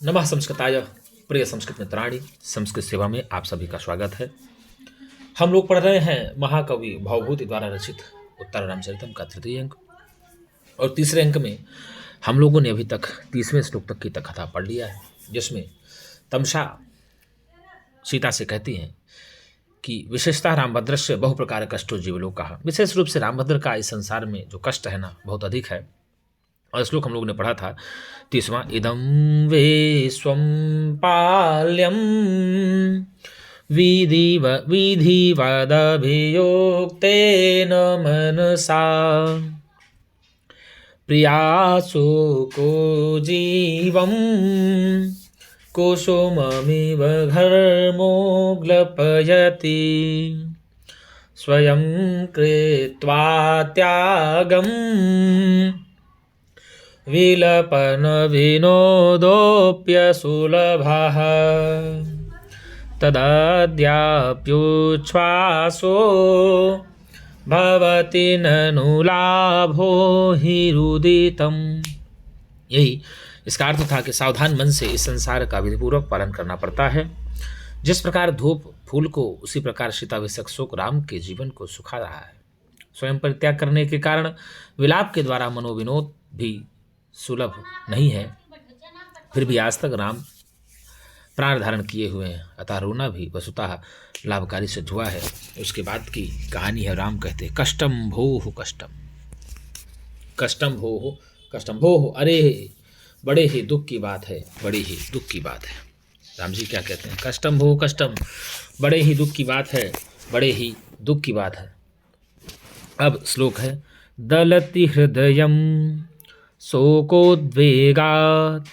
नमः संस्कृताय। प्रिय संस्कृत मित्राणि, संस्कृत सेवा में आप सभी का स्वागत है। हम लोग पढ़ रहे हैं महाकवि भवभूति द्वारा रचित उत्तर रामचरितम का तृतीय अंक, और तीसरे अंक में हम लोगों ने अभी तक 30वें श्लोक तक की कथा पढ़ लिया है, जिसमें तमसा सीता से कहती हैं कि विशेषतः रामभद्र से बहु प्रकार कष्टो जीवलो कहा। विशेष रूप से रामभद्र का इस संसार में जो कष्ट है ना, बहुत अधिक है। और श्लोक हम लोगों ने पढ़ा था 30वां, इदं विश्वं पाल्यं विधिवदभियोक्तेन मनसा प्रियासुको जीवं कुसुममिव घर्मोग्लपयति स्वयं कृत्वा त्यागम् विलपन विनोदोऽप्यसुलभः तदद्याप्युच्छ्वासो भवति ननु लाभो हिरुदितम्। यही इसका अर्थ था कि सावधान मन से इस संसार का विधिपूर्वक पालन करना पड़ता है। जिस प्रकार धूप फूल को, उसी प्रकार शीताभिषेक शोक राम के जीवन को सुखा रहा है। स्वयं परित्याग करने के कारण विलाप के द्वारा मनोविनोद भी सुलभ नहीं है, फिर भी आज तक राम प्राण धारण किए हुए हैं, अतः रोना भी वसुतः लाभकारी सिद्ध हुआ है। उसके बाद की कहानी है, राम कहते कष्टम भोः कष्टम, कष्टम भोः कष्टम भोः, अरे बड़े ही दुख की बात है, बड़ी ही दुख की बात है। राम जी क्या कहते हैं, कष्टम भोः कष्टम, बड़े ही दुख की बात है, बड़े ही दुख की बात है। अब श्लोक है, दलति हृदयम शोकोद्वेगात्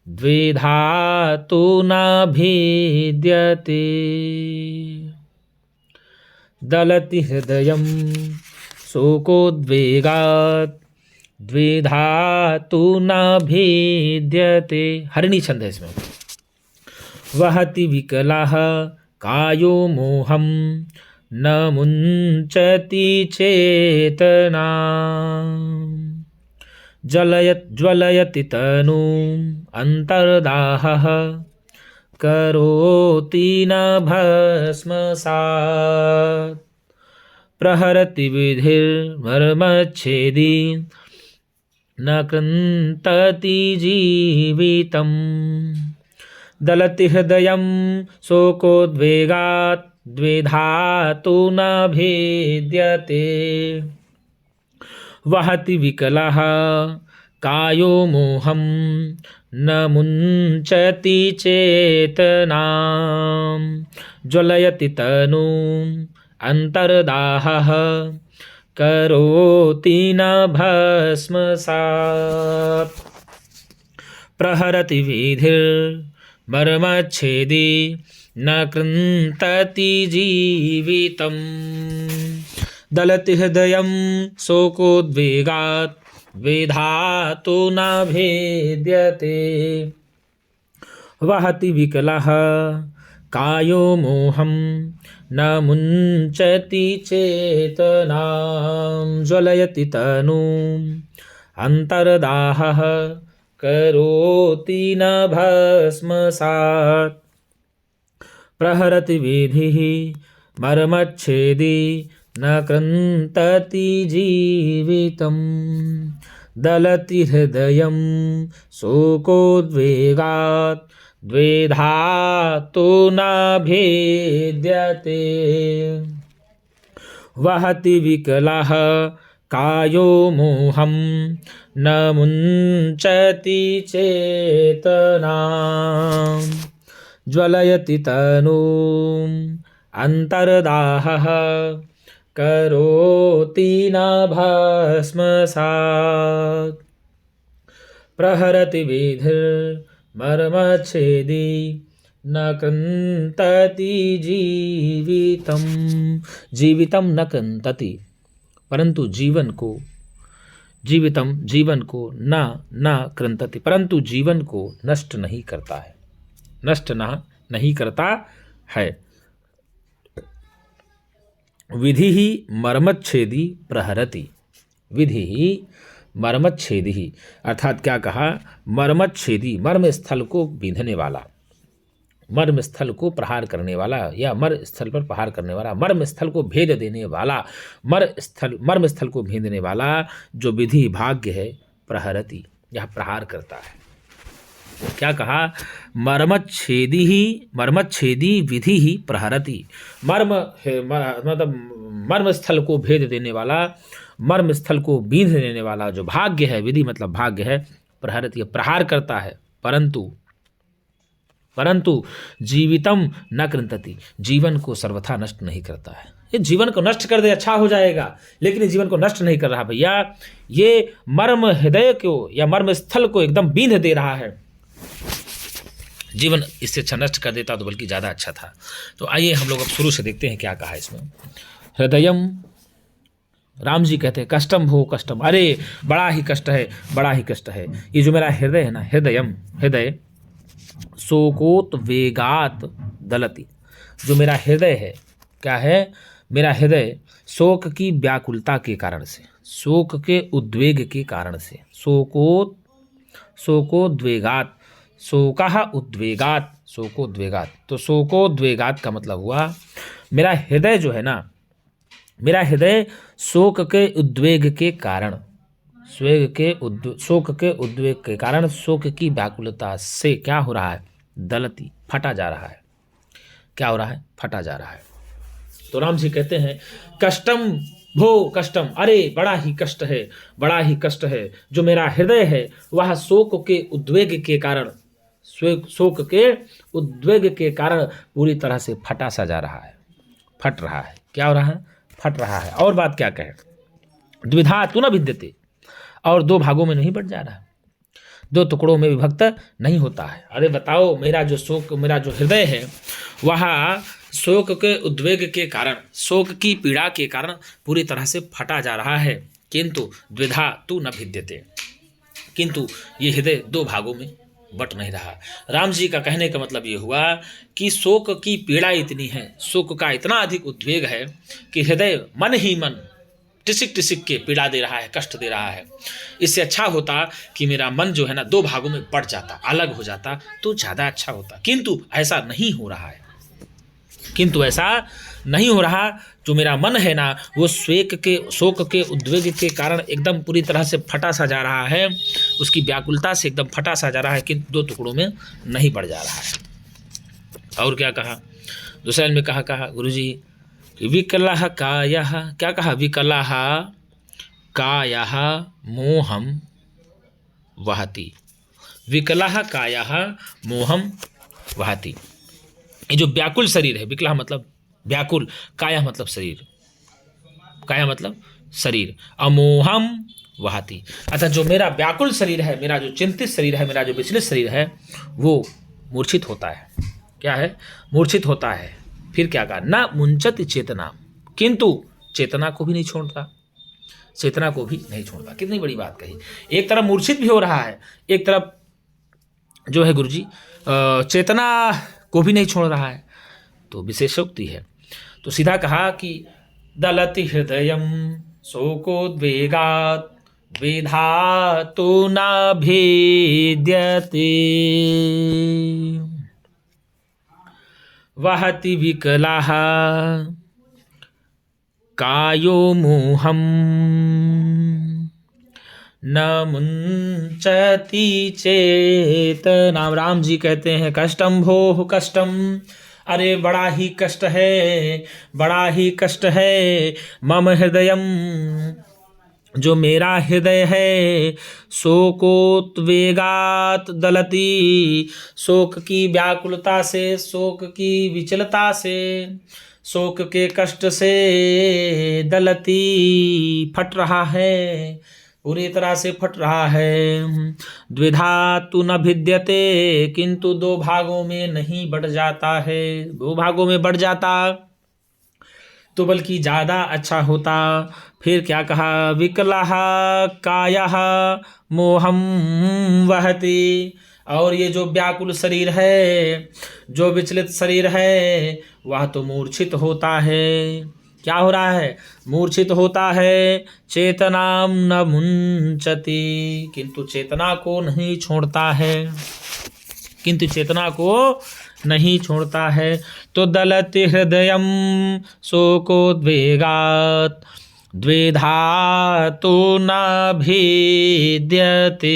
द्विधातु न भेद्यते। दलति हृदयं शोकोद्वेगात् द्विधातु न भेद्यते। हरिणी छंद है इसमें। वहति विकलः कायो मोहं न मुञ्चति चेतना ज्वलयति तनु अंतर्दाहः करोति न भस्मसात् प्रहरति विधिर्मर्मच्छेदी न कृन्तति जीवितम्। दलति हृदयं शोकोद्वेगात् द्विधातु न भेद्यते। वहति विकलः कायो मोहं न मुञ्चति चेतना ज्वलयति तनु अंतर्दाहः करोति न भस्मसात् प्रहरति विधिर्मर्मच्छेदी न कृन्तति जीवितम्। दलति हृदयं शोकोद्वेगात् द्विधातु न भेद्यते। वहति विकलः कायो मोहं न मुञ्चति चेतना ज्वलयति तनु अंतर्दाहः करोति न भस्मसात् प्रहरति विधिः मर्मच्छेदी न कृन्तति जीवितम्। दलति हृदयं शोकोद्वेगात् द्विधातु न भेद्यते। वहति विकलः कायो मोहं न मुञ्चति चेतना ज्वलयति तनु अंतर्दाहः करोति न भस्मसात् प्रहरति विधिर्मर्मच्छेदी न कृन्तति जीवितम्। जीवितम न कृन्तति, परंतु जीवन को, जीवितम जीवन को, न कृन्तति, परंतु जीवन को नष्ट नहीं करता है, नष्ट नहीं करता है। विधि ही मर्मच्छेदी प्रहरति, विधि ही मर्मच्छेदी, अर्थात क्या कहा, मर्मच्छेदी, मर्म स्थल को बींधने वाला, मर्म स्थल को प्रहार करने वाला या मर्म स्थल पर प्रहार करने वाला, मर्म स्थल को भेद देने वाला, मर्म स्थल को भेदने वाला जो विधि भाग्य है, प्रहरति, यह प्रहार करता है। क्या कहा, मर्मच्छेदी विधि ही प्रहरति, मतलब मर्म स्थल को भेद देने वाला, मर्म स्थल को बींध देने वाला जो भाग्य है, विधि मतलब भाग्य है, प्रहरति, प्रहार करता है, परंतु जीवितम न कृंतति, जीवन को सर्वथा नष्ट नहीं करता है। ये जीवन को नष्ट कर दे अच्छा हो जाएगा, लेकिन ये जीवन को नष्ट नहीं कर रहा भैया, ये मर्म हृदय को या मर्म स्थल को एकदम बींध दे रहा है। जीवन इससे अच्छा नष्ट कर देता तो बल्कि ज़्यादा अच्छा था। तो आइए हम लोग अब शुरू से देखते हैं क्या कहा है इसमें। हृदयम, राम जी कहते हैं कष्टम हो कष्टम, अरे बड़ा ही कष्ट है, बड़ा ही कष्ट है। ये जो मेरा हृदय है ना, हृदयम, हृदय शोकोत्वेगात दलति, जो मेरा हृदय है, क्या है, मेरा हृदय शोक की व्याकुलता के कारण से, शोक के उद्वेग के कारण से, शोकोद्वेगात, शोकः उद्वेगात, शोकोद्वेगात, तो शोकोद्वेगात का मतलब हुआ मेरा हृदय जो है ना, मेरा हृदय शोक के उद्वेग के कारण, शोक के उद्वेग के कारण, शोक की व्याकुलता से क्या हो रहा है, दलती, फटा जा रहा है। क्या हो रहा है, फटा जा रहा है। तो राम जी कहते हैं कष्टम भो कष्टम, अरे बड़ा ही कष्ट है, बड़ा ही कष्ट है, जो मेरा हृदय है वह शोक के उद्वेग के कारण, शोक के उद्वेग के कारण पूरी तरह से फटा सा जा रहा है, फट रहा है। क्या हो रहा है, फट रहा है। और बात क्या कहे, द्विधा तु न भिद्यते, और दो भागों में नहीं बट जा रहा, दो टुकड़ों में विभक्त नहीं होता है। अरे बताओ, मेरा जो शोक, मेरा जो हृदय है वह शोक के उद्वेग के कारण, शोक की पीड़ा के कारण पूरी तरह से फटा जा रहा है, किंतु द्विधा तु न भिद्यते, किंतु ये हृदय दो भागों में बट नहीं रहा। राम जी का कहने का मतलब ये हुआ कि शोक की पीड़ा इतनी है, शोक का इतना अधिक उद्वेग है कि हृदय मन ही मन टिसिक टिसिक के पीड़ा दे रहा है, कष्ट दे रहा है। इससे अच्छा होता कि मेरा मन जो है ना दो भागों में बट जाता, अलग हो जाता, तो ज़्यादा अच्छा होता, किंतु ऐसा नहीं हो रहा है, किंतु ऐसा नहीं हो रहा। जो मेरा मन है ना वो शोक के उद्वेग के कारण एकदम पूरी तरह से फटा सा जा रहा है, उसकी व्याकुलता से एकदम फटा सा जा रहा है, किंतु दो टुकड़ों में नहीं बढ़ जा रहा है। और क्या कहा, दूसरे में कहा गुरुजी विकलः कायः, क्या कहा, विकलः कायः मोहम वहति, विकलः कायः मोहम वहति। ये जो व्याकुल शरीर है, विकलः मतलब व्याकुल, काया मतलब शरीर, काया मतलब शरीर, अमोहम वहति, अर्थात जो मेरा व्याकुल शरीर है, मेरा जो चिंतित शरीर है, मेरा जो विचलित शरीर है, वो मूर्छित होता है। क्या है, मूर्छित होता है। फिर क्या कहा, ना मुंचति चेतना, किंतु चेतना को भी नहीं छोड़ता, चेतना को भी नहीं छोड़ता। कितनी बड़ी बात कही, एक तरफ मूर्छित भी हो रहा है, एक तरफ जो है गुरुजी चेतना को भी नहीं छोड़ रहा है, तो विशेषोक्ति है। तो सीधा कहा कि दलति हृदयम शोकोद्वेगात् द्विधा तो न भेद्यते, वहति विकलः कायो मोहम न मुंचति चेतना। राम जी कहते हैं कष्टम भोः कष्टम, अरे बड़ा ही कष्ट है, बड़ा ही कष्ट है। मम हृदयम, जो मेरा हृदय है, शोकोत्वेगात दलति, शोक की व्याकुलता से, शोक की विचलता से, शोक के कष्ट से दलति फट रहा है, पूरी तरह से फट रहा है। द्विधा तु न भिद्यते, किंतु दो भागों में नहीं बढ़ जाता है, दो भागों में बढ़ जाता तो बल्कि ज़्यादा अच्छा होता। फिर क्या कहा, विकलः कायः मोहम वहति, और ये जो व्याकुल शरीर है, जो विचलित शरीर है, वह तो मूर्छित होता है। क्या हो रहा है? मूर्छित होता है, चेतनाम न मुंचति, किंतु चेतना को नहीं छोड़ता है, किंतु चेतना को नहीं छोड़ता है। तो दलति हृदयम शोकोद्वेगात् द्विधा तो न भेद्यते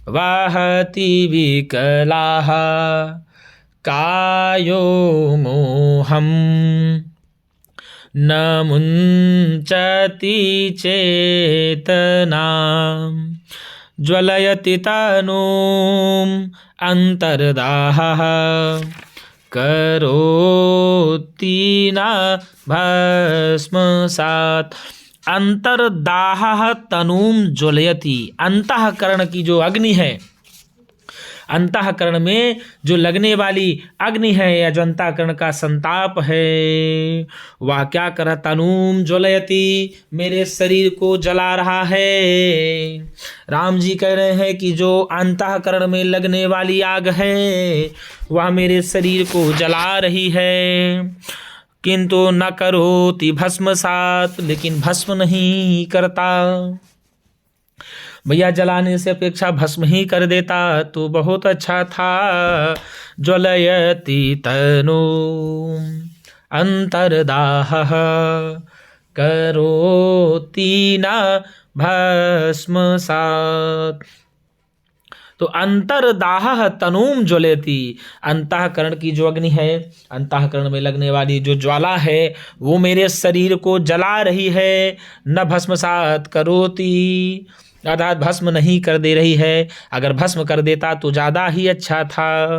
वहति विकलाः कायो मोहम न मुंचति चेतना ज्वलयति तनूम् अंतर्दाहः करोति न भस्मसात्। अंतर्दाहः तनूम ज्वलयति, अंतःकरण की जो अग्नि है, अंतःकरण में जो लगने वाली अग्नि है या जो अंतःकरण का संताप है, वह क्या कर रहा? तनूम ज्वलयति, मेरे शरीर को जला रहा है। राम जी कह रहे हैं कि जो अंतःकरण में लगने वाली आग है वह मेरे शरीर को जला रही है, किंतु न करोति भस्मसात्, लेकिन भस्म नहीं करता। भैया जलाने से अपेक्षा भस्म ही कर देता तो बहुत अच्छा था। ज्वलयति तनु अंतर्दाहः करोति न भस्मसात्। तो अंतर्दाह तनूम ज्वलयति, अंतःकरण की जो अग्नि है, अंतःकरण में लगने वाली जो ज्वाला है वो मेरे शरीर को जला रही है। न भस्मसात् करोति, अर्थात भस्म नहीं कर दे रही है। अगर भस्म कर देता तो ज़्यादा ही अच्छा था।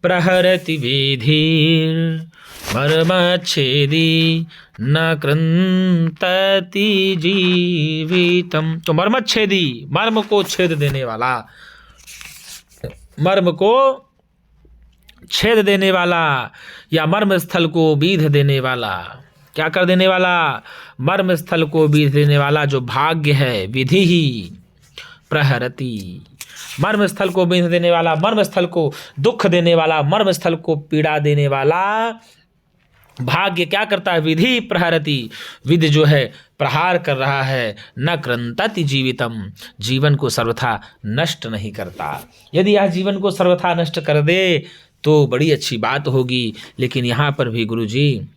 प्रहरति वेधीर मर्मच्छेदी न कृन्तति जीवितम। तो मर्मच्छेदी, मर्म को छेद देने वाला, मर्म को छेद देने वाला या मर्म स्थल को बीध देने वाला, क्या कर देने वाला? मर्म स्थल को बीध देने वाला जो भाग्य है, विधि ही प्रहरति, मर्म स्थल को बीध देने वाला, मर्म स्थल को दुख देने वाला, मर्म स्थल को पीड़ा देने वाला भाग्य क्या करता है? विधि प्रहरति, विधि जो है प्रहार कर रहा है। न कृन्तति जीवितम, जीवन को सर्वथा नष्ट नहीं करता। यदि यह जीवन को सर्वथा नष्ट कर दे तो बड़ी अच्छी बात होगी, लेकिन यहाँ पर भी गुरुजी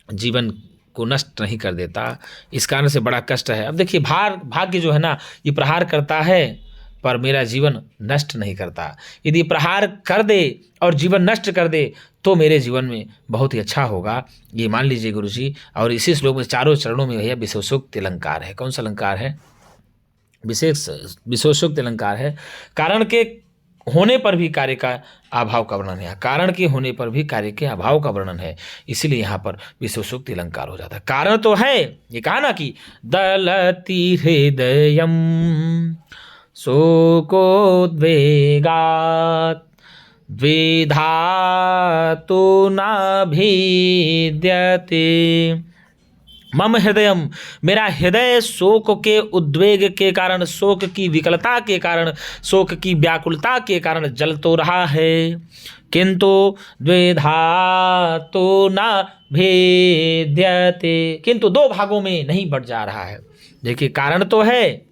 जीवन को नष्ट नहीं कर देता। इस कारण से बड़ा कष्ट है। अब देखिए भाग्य जो है ना, ये प्रहार करता है पर मेरा जीवन नष्ट नहीं करता। यदि प्रहार कर दे और जीवन नष्ट कर दे तो मेरे जीवन में बहुत ही अच्छा होगा, ये मान लीजिए गुरुजी। और इसी श्लोक में चारों चरणों में भैया विशेषोक्त अलंकार है। कौन सा अलंकार है? विशेषोक्त अलंकार है। कारण के होने पर भी कार्य का अभाव का वर्णन है, कारण के होने पर भी कार्य के अभाव का वर्णन है, इसीलिए यहाँ पर विशेषोक्त अलंकार हो जाता है। कारण तो है, ये कहा ना कि दलति हृदयम शोकोद्वेगात् द्विधा तो न भेद्यते। मम हृदयम, मेरा हृदय शोक के उद्वेग के कारण, शोक की विकलता के कारण, शोक की व्याकुलता के कारण जल तो रहा है, किंतु द्विधा तो न भेद्यते, किंतु दो भागों में नहीं बढ़ जा रहा है। देखिए कारण तो है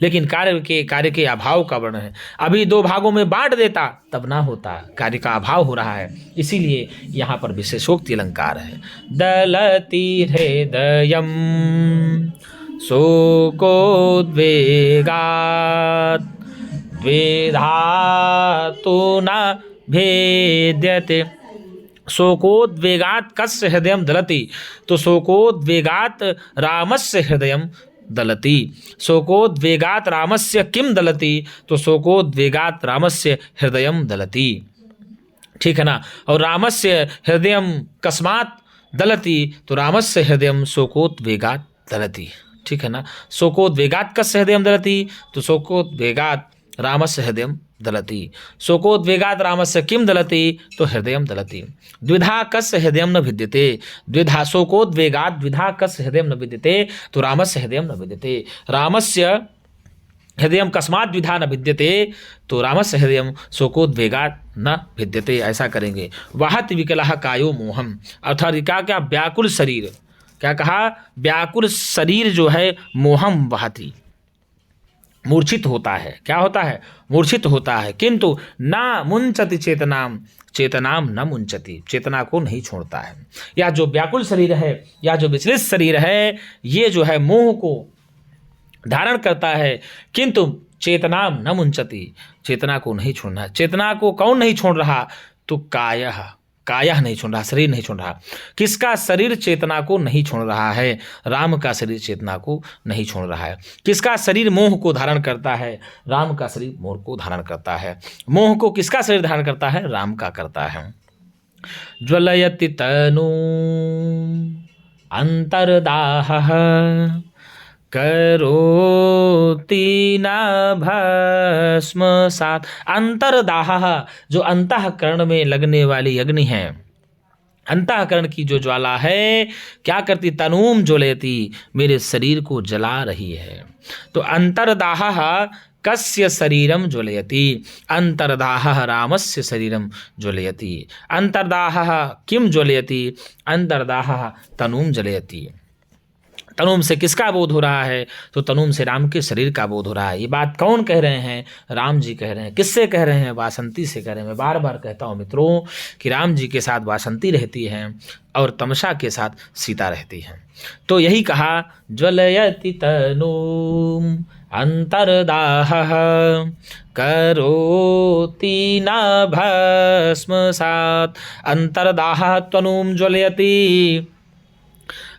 लेकिन कार्य के अभाव का वर्णन है। अभी दो भागों में बांट देता तब ना होता, कार्य का अभाव हो रहा है, इसीलिए यहाँ पर विशेषोक्ति अलंकार है। दलति हृदयम शोकोद्वेगात् द्विधा तो न भेद्यते। शोकोद्वेगात् कस्य हृदयम दलति, तो शोकोद्वेगात् रामस्य हृदयम दलति। शोकोद्वेगात् रामस्य किम दलति, तो शोकोद्वेगात् रामस्य हृदयम दलति। ठीक है ना। और रामस्य हृदयम कस्मात् दलति, तो रामस्य हृदयम शोकोद्वेगात् दलति। ठीक है ना। शोकोद्वेगात् कस्य हृदयम दलति, तो शोकोद्वेगात् रामस्य हृदयम दलति। शोकोद्वेगात् रामस्य किम दलति, तो हृदयम दलति। द्विधा कस्य हृदयम न भिद्यते, द्विधा शोकोद्वेगात् द्विधा कस्य हृदयम न भिद्यते, तो रामस्य हृदयम न भिद्यते। रामस्य हृदय कस्मात् द्विधा न भिद्यते, तो रामस्य हृदय शोकोद्वेगात् न भिद्यते, ऐसा करेंगे। वहत विकलः कायो मोहम, अर्थात क्या क्या व्याकुल शरीर, क्या कहा, व्याकुल शरीर जो है मोहम वहती, मूर्छित होता है। क्या होता है? मूर्छित होता है। किंतु ना मुंचति चेतनाम, चेतनाम न मुंचति, चेतना को नहीं छोड़ता है। या जो व्याकुल शरीर है, या जो विचलित शरीर है, ये जो है मोह को धारण करता है, किंतु चेतनाम न मुंचति, चेतना को नहीं छोड़ना। चेतना को कौन नहीं छोड़ रहा? तो कायः, काया नहीं छोड़ रहा, शरीर नहीं छोड़ रहा। किसका शरीर चेतना को नहीं छोड़ रहा है? राम का शरीर चेतना को नहीं छोड़ रहा है। किसका शरीर मोह को धारण करता है? राम का शरीर मोह को धारण करता है। मोह को किसका शरीर धारण करता है? राम का करता है। ज्वलयति तनु अंतर्दाहः करोति न भस्मसात्। अंतर्दाहः, जो अंतःकरण में लगने वाली अग्नि है, अंतःकरण की जो ज्वाला है, क्या करती? तनूम ज्वलयति, मेरे शरीर को जला रही है। तो अंतर्दाहः कस्य शरीरम ज्वलयति, अंतर्दाहः रामस्य शरीरम ज्वलयति। अंतर्दाहः किम ज्वलयति? अंतर्दाहः तनूम ज्वलयति। तनुम से किसका बोध हो रहा है? तो तनुम से राम के शरीर का बोध हो रहा है। ये बात कौन कह रहे हैं? राम जी कह रहे हैं। किससे कह रहे हैं? वासंती से कह रहे हैं। मैं बार बार कहता हूँ मित्रों कि राम जी के साथ वासंती रहती हैं और तमसा के साथ सीता रहती हैं। तो यही कहा, ज्वलयति तनूम अंतर्दाहः करोति न भस्मसात्। अंतर्दाहः तनूम ज्वलयति,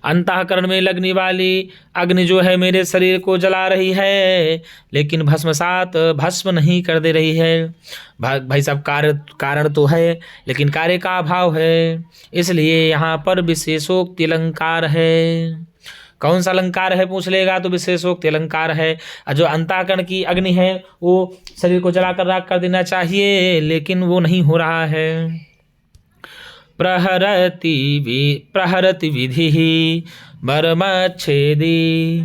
अंतःकरण में लगने वाली अग्नि जो है मेरे शरीर को जला रही है, लेकिन भस्मसात, भस्म नहीं कर दे रही है। भाई साहब, कारण तो है, लेकिन कार्य का अभाव है, इसलिए यहाँ पर विशेषोक्ति अलंकार है। कौन सा अलंकार है पूछ लेगा तो विशेषोक्ति अलंकार है। जो अंतःकरण की अग्नि है वो शरीर को जलाकर राख कर देना चाहिए, लेकिन वो नहीं हो रहा है। प्रहरति विधिः मर्मच्छेदी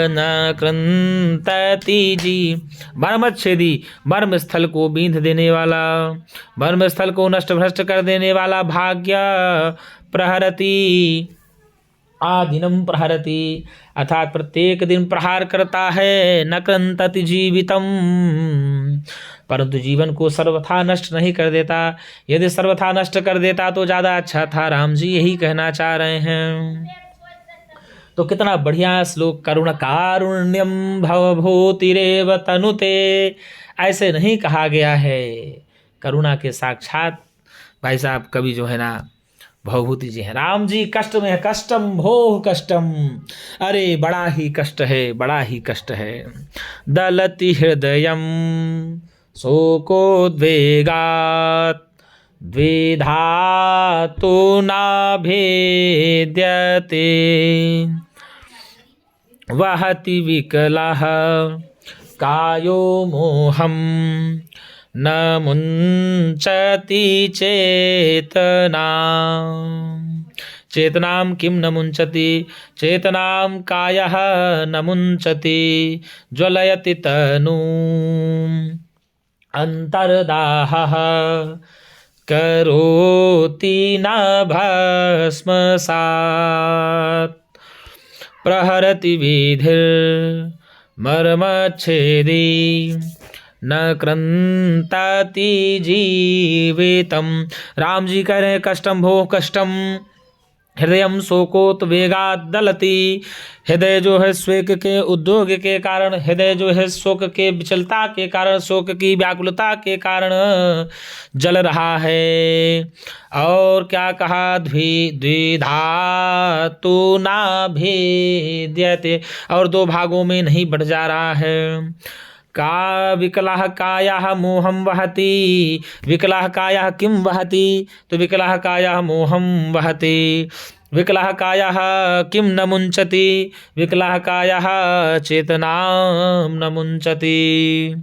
न कृन्तति जी। मर्मच्छेदी, मर्म स्थल को बींध देने वाला, मर्म स्थल को नष्ट भ्रष्ट कर देने वाला भाग्य। प्रहरति आदिनम प्रहरति, अर्थात प्रत्येक दिन प्रहार करता है। न कृन्तति जीवितम, परंतु जीवन को सर्वथा नष्ट नहीं कर देता। यदि सर्वथा नष्ट कर देता तो ज़्यादा अच्छा था। राम जी यही कहना चाह रहे हैं। तो कितना बढ़िया श्लोक। करुण कारुण्यम भवभूतिरेव तनुते, ऐसे नहीं कहा गया है। करुणा के साक्षात भाई साहब कवि जो है ना भवभूति जी हैं। राम जी कष्ट में है, कष्टम भोः कष्टम, अरे बड़ा ही कष्ट है, बड़ा ही कष्ट है। दलति हृदयम शोकोद्वेगात् द्विधा तो न भेद्यते, वहति विकलः कायो मोहम न मुंचति चेतना। चेतनाम किम न मुंचति, चेतनाम कायः न मुंचति। ज्वलयति तनूम अंतर्दाहः करोति न भस्मसात्। प्रहरति विधिर्मर्मच्छेदी न कृन्तति जीवितम। राम जी कह रहे हैं कष्टम भोः कष्टम, हृदयम शोकोद्वेगात् दलति। हृदय जो है शोक के उद्योग के कारण, हृदय जो है शोक के विचलता के कारण, शोक की व्याकुलता के कारण जल रहा है। और क्या कहा, द्विधा तो ना भेद्यते, और दो भागों में नहीं बढ़ जा रहा है। का विकलः कायः मोहं वहति, विकलः कायः किं वहति, तो विकलः कायः मोहं वहति। विकलः कायः किं न मुंचति, विकलः कायः चेतनां न मुंचति।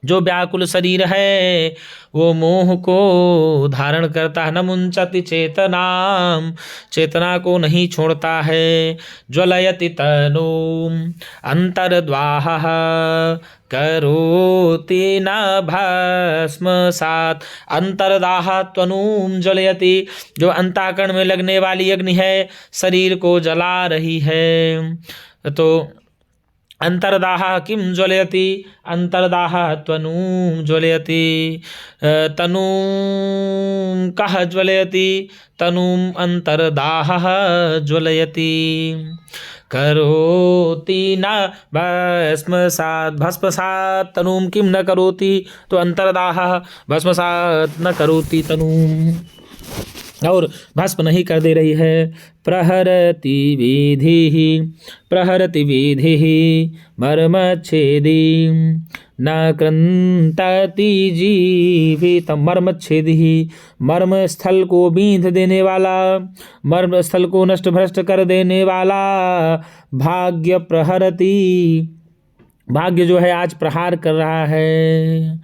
जो व्याकुल शरीर है वो मोह को धारण करता है। न मुंचति चेतनाम, चेतना को नहीं छोड़ता है। ज्वलयति तनु अंतर्द्वाह, करोति न भस्मसात्। अंतर्दाह त्वनुम ज्वलयति, जो अंतःकरण में लगने वाली अग्नि है शरीर को जला रही है। तो अंतर्दाह किम ज्वलयति, अंतर्दाह त्वनुम ज्वलयति। तनुम कः ज्वलयति, तनुम अंतर्दाह ज्वलयति। करोति न भस्मसात्, भस्मसात् तनुम किम न करोति, तो अंतर्दाह भस्मसात् न करोति तनुम, और भस्म नहीं कर दे रही है। प्रहरति विधि, प्रहरति विधि मर्मच्छेदी, न कृन्तति जीवितम्। मर्मच्छेदी, मर्म स्थल को बींध देने वाला, मर्म स्थल को नष्ट भ्रष्ट कर देने वाला। भाग्य प्रहरति, भाग्य जो है आज प्रहार कर रहा है।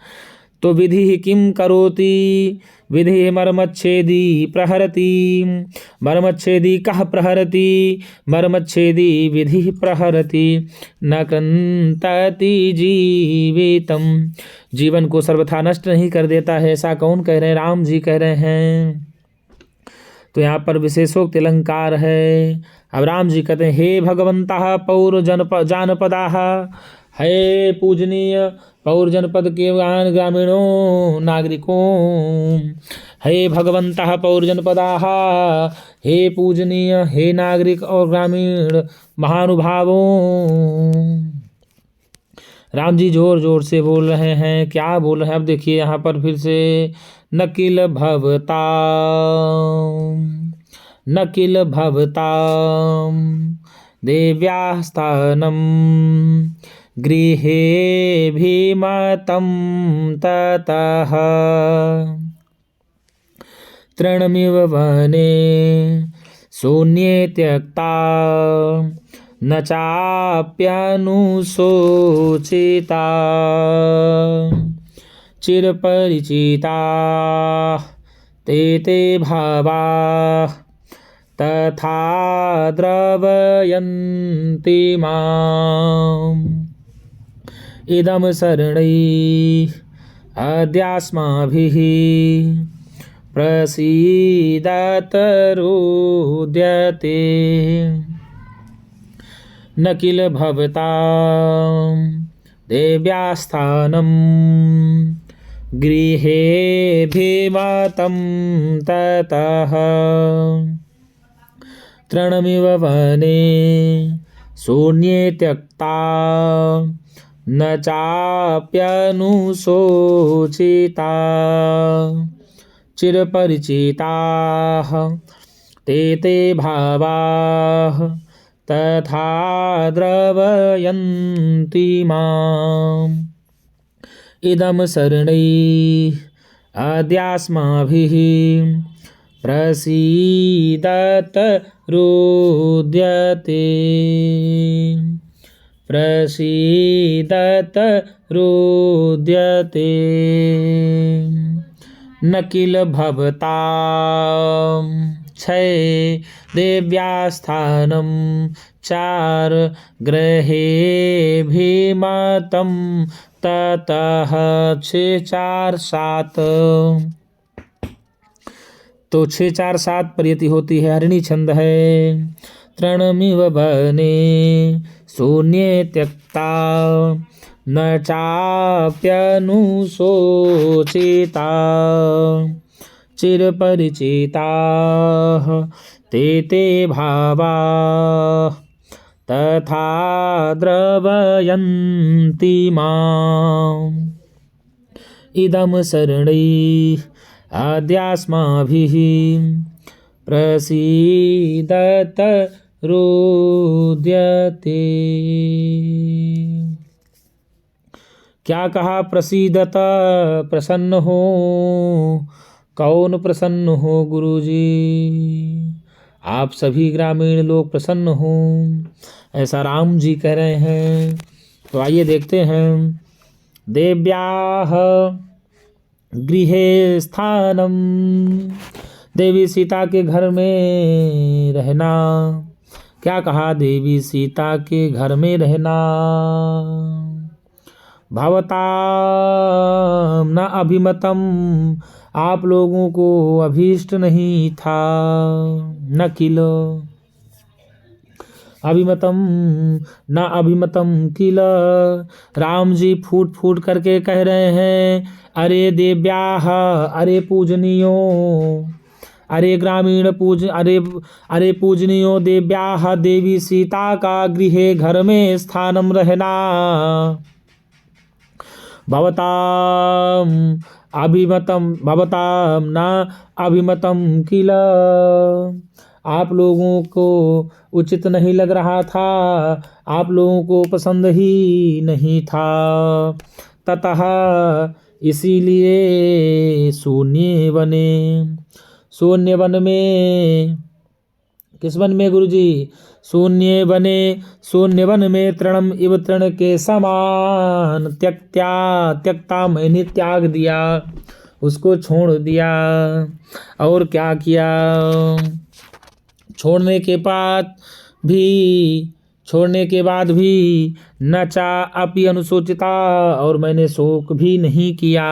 तो विधि किम करोति, विधि मर्मच्छेदी प्रहरति। मर्मच्छेदी कः प्रहरति, मर्मच्छेदी विधि प्रहरति। न कृन्तति जीवितम, जीवन को सर्वथा नष्ट नहीं कर देता है। ऐसा कौन कह रहे हैं, राम जी कह रहे हैं। तो यहाँ पर विशेषोक्त अलंकार है। अब राम जी कहते हैं, हे भगवंता पौर जानपदाः, हे पूजनीय पौर जनपद के ग्रामीणों नागरिकों। हे भगवंतः पौर जनपदाः, हे पूजनीय हे नागरिक और ग्रामीण महानुभावों। राम जी जोर जोर से बोल रहे हैं। क्या बोल रहे हैं, अब देखिए यहाँ पर फिर से। नकिल भवता, नकिल भवता देव्यास्थानम, गृहे भीमतं ततः। तृणमिव वने शून्ये त्यक्ता, न चाप्यनुशोचिता। चिरपरिचिता ते ते भावाः, तथा द्रवयन्ति माम्। इदं शरणैः अद्यास्माभिः, प्रसीदत रोद्यते। न किल भवतां देव्यास्थानं, गृहे भीमतं ततः। तृणमिव वने शून्ये त्यक्ता, न चाप्यनुशोचिता। चिरपरिचिताः ते ते भावाः, तथा द्रवयन्ति माम्। इदं शरणैः अद्यास्माभिः, प्रसीदत रोद्यते। प्रसीदत रोद्यते। न किल भवतां क्षय देव्यास्थानं, चार गृहे भीमतं ततः। 6 4 7, तो 6 4 7 पर यति होती है, हरिणी छंद है। तृणमिव वने शून्ये त्यक्ता, न चाप्यनुशोचिता। चिरपरिचिताः ते ते भावाः, तथा द्रवयन्ति माम्। इदं शरणैः अद्यास्माभिः, प्रसीदत रोद्यते। क्या कहा, प्रसीदत, प्रसन्न हो। कौन प्रसन्न हो, गुरुजी। आप सभी ग्रामीण लोग प्रसन्न हों, ऐसा राम जी कह रहे हैं। तो आइए देखते हैं देव्याः गृहे स्थानम, देवी सीता के घर में रहना। क्या कहा? देवी सीता के घर में रहना। भवतां न अभिमतम, आप लोगों को अभीष्ट नहीं था। न किल अभिमतम, न अभिमतम किल, राम जी फूट फूट करके कह रहे हैं, अरे देव्याः, अरे पूजनियों, अरे ग्रामीण अरे पूजनियों, देव्याः, देवी सीता का गृहे घर में स्थानम रहना। भवताम न अभिमतम किल, आप लोगों को उचित नहीं लग रहा था, आप लोगों को पसंद ही नहीं था। ततः इसीलिए शून्य वन में, किस वन में गुरुजी? शून्य वन में तृणम इव, तृण के समान, त्यक्ता, मैंने त्याग दिया, उसको छोड़ दिया। और क्या किया? छोड़ने के बाद भी न चा अपि अनुशोचिता, और मैंने शोक भी नहीं किया।